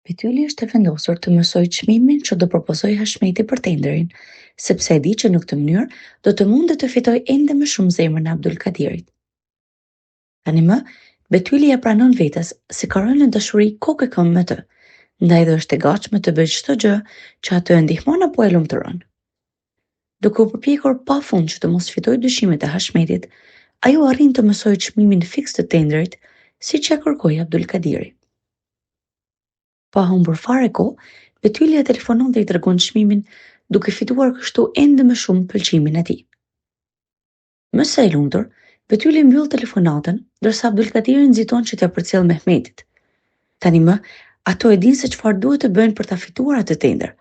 Betyli është e vendosur të mësoj çmimin që do propozoj Hashmeti për tenderin, sepse e di që në këtë mënyrë do të mundet të fitoj ende më shumë zemrën e Abdulkadirit. Tani më, Betyli e pranon vetes se ka rënë në dashuri kokë e këmbë me të, ndaj dhe është e gatshme të bëjë çdo gjë që atë e ndihmon apo e lumturon. Duke u përpjekur pafund që të mos fitojë dyshimet e Hashmetit, ajo arrin të mësojë çmimin fiks të tenderit, siç e kërkoi Abdulkadiri. Pa humbur fare kohë, Betyli e telefonon dhe i tregon çmimin, duke fituar kështu ende më shumë pëlqimin e tij. Më së e lumtur, Betyli mbyll telefonatën, ndërsa Abdulkadiri nxiton që t'ia përcjell Mehmetit. Tani më, ato e dinë se çfarë duhet të bëjnë për ta fituar atë tender,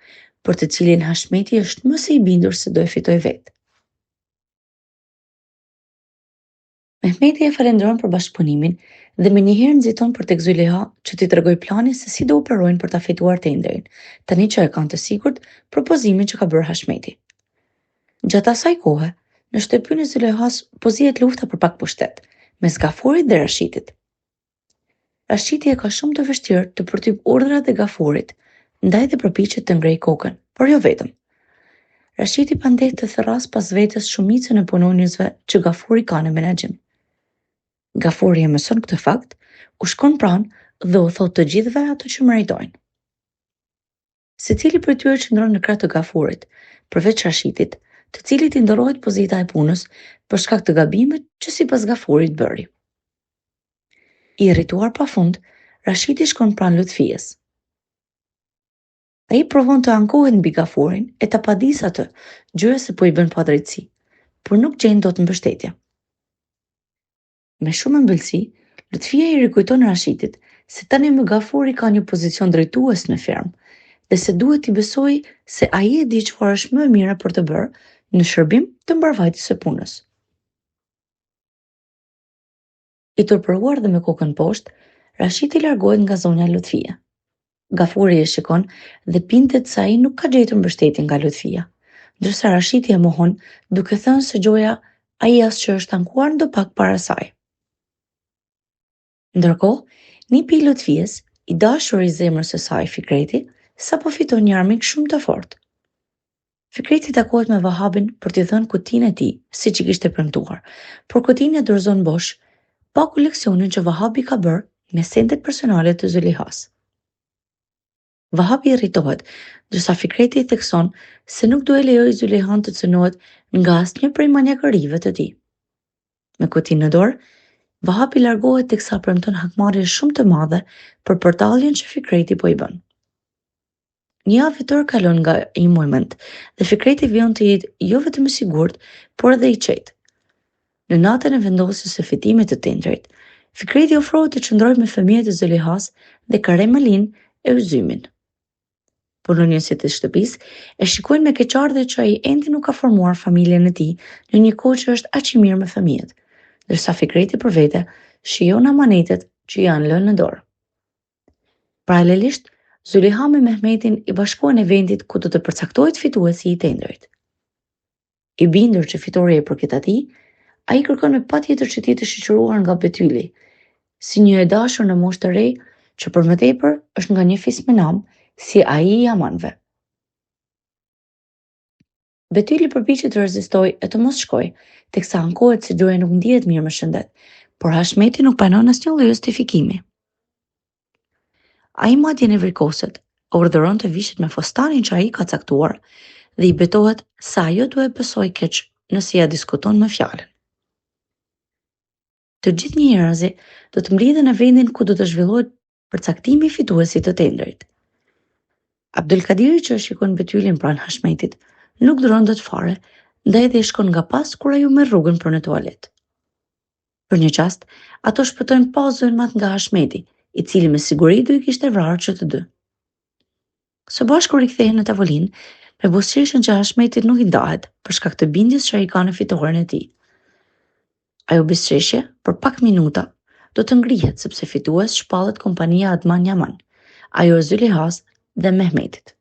për të cilin Hashmeti është më së i bindur se do e fitojë vetë. Mehmeti e falenderon për bashkëpunimin dhe menjëherë nxiton për tek Zyleyha që t'i tregojë planin se si do operojnë për ta fituar tenderin, tani që e kanë të sigurt propozimin që ka bërë Hashmeti. Gjatë asaj kohe, në shtëpinë e Zyleyhas po zihet lufta për pak pushtet, mes Gafurit dhe Rashidit. Rashidi e ka shumë të vështirë të përtyp urdhrat e Gafurit, ndaj dhe përpiqet të ngrejë kokën, por jo vetëm. Rashidi pandet të therras pas vetes shumicën e punonjësve që Gafuri ka në menaxhim. Gafuri e mëson këtë fakt, u shkon pranë dhe u thot të gjithëve ato që meritojnë. Secili prej tyre qëndron në krah të Gafurit, përveç Rashidit, të cilit i ndorohet pozita e punës për shkak të gabimeve që sipas Gafurit bëri. I irrituar pafund, Rashidi shkon pranë Lutfijes. Ai provon të ankohet mbi Gafurin e ta padis atë, gjëra se po i bën padrejtësi, por nuk gjen dot mbështetje. Me shumë ëmbëlsi, Lutfia i rikujton Rashidit se tani më Gafuri ka një pozicion drejtues në firmë dhe se duhet t'i besojë se ai e di çfarë është më e mira për të bërë në shërbim të mbarvajtjes së punës. I turpëruar dhe me kokën poshtë, Rashidi largohet nga zonja e Lutfia. Gafuri e shikon dhe bindet se ai nuk ka gjetur mbështetje nga Lutfia, ndërsa Rashidi e mohon duke thënë se gjoja ai as që është ankuar ndo pak para saj. Ndërkohë, nipi i Lutfijes, i dashur i zemrës së saj Fikreti, sapo fiton një armik shumë të fortë. Fikreti takohet me Vahabin për t'i dhënë kutinë e tij, siç i kishte premtuar, por kutinë e dorëzon bosh, pa koleksionin që Vahabi ka bërë me sendet personale të Zyleyhas. Vahabi irritohet, ndërsa Fikreti i thekson se nuk do e lejojë Zyleyhan të cënohet nga asnjë prej manjakërive të tij. Me kutinë në dorë, Vahabi largohet teksa premton hakmarrje shumë të madhe për portalljen që Fikreti po i bën. Një javë fitor kalon nga një moment dhe Fikreti vjen të jetë jo vetëm i sigurt, por edhe i qetë. Në natën e vendosjes së fitimit të tenderit, Fikreti ofrohet të qëndrojë me fëmijët e Zyleyhas dhe Karemalin e Yzymin. Punonjësit e shtëpisë e shikojnë me keqardhje që ai ende nuk ka formuar familjen e tij në një kohë që është aq i mirë me fëmijët, ndërsa Fikreti për vete shijon amanetet që janë lënë në dorë. Paralelisht, Zyleyha me Mehmetin i bashkohen eventit ku do të përcaktohet fituesi i tenderit. I bindur që fitoria i përket atij, ai kërkon me patjetër që të jetë shoqëruar nga Betyli, si një e dashur në moshë të re që për më tepër është nga një fis menam, si ai i amanve. Betyli përpiqet të rezistojë e të mos shkojë, teksa ankohet se gjoja nuk ndihet mirë me shëndet, por Hashmeti nuk pranon asnjë lloj justifikimi. Ai madje nevrikoset, urdhëron të vishet me fostanin që ai ka caktuar dhe i betohet se ajo do e besojë keq nëse ja diskuton më fjalën. Të gjithë njerëzit do të mblidhen në vendin ku do të zhvillohet përcaktimi i fituesit të tenderit. Abdulkadiri që e shikon Betylin pranë Hashmetit, nuk duron dot fare, ndaj edhe i shkon nga pas kur ajo merr rrugën për në tualet. Për një çast, ato shpëtojnë pa zënmat nga Hashmeti, i cili me siguri do i kishte vrarë që të dy. Së bashku rikthehen në tavolinë, me buzëqeshjen që Hashmetit nuk i ndahet për shkak të bindjes që ai ka në fitoren e tij. Ajo buzëqeshje, për pak minuta, do të ngrihet sepse fitues shpallet kompania Adman Yaman, ajo e Zyleyhas dhe Mehmetit.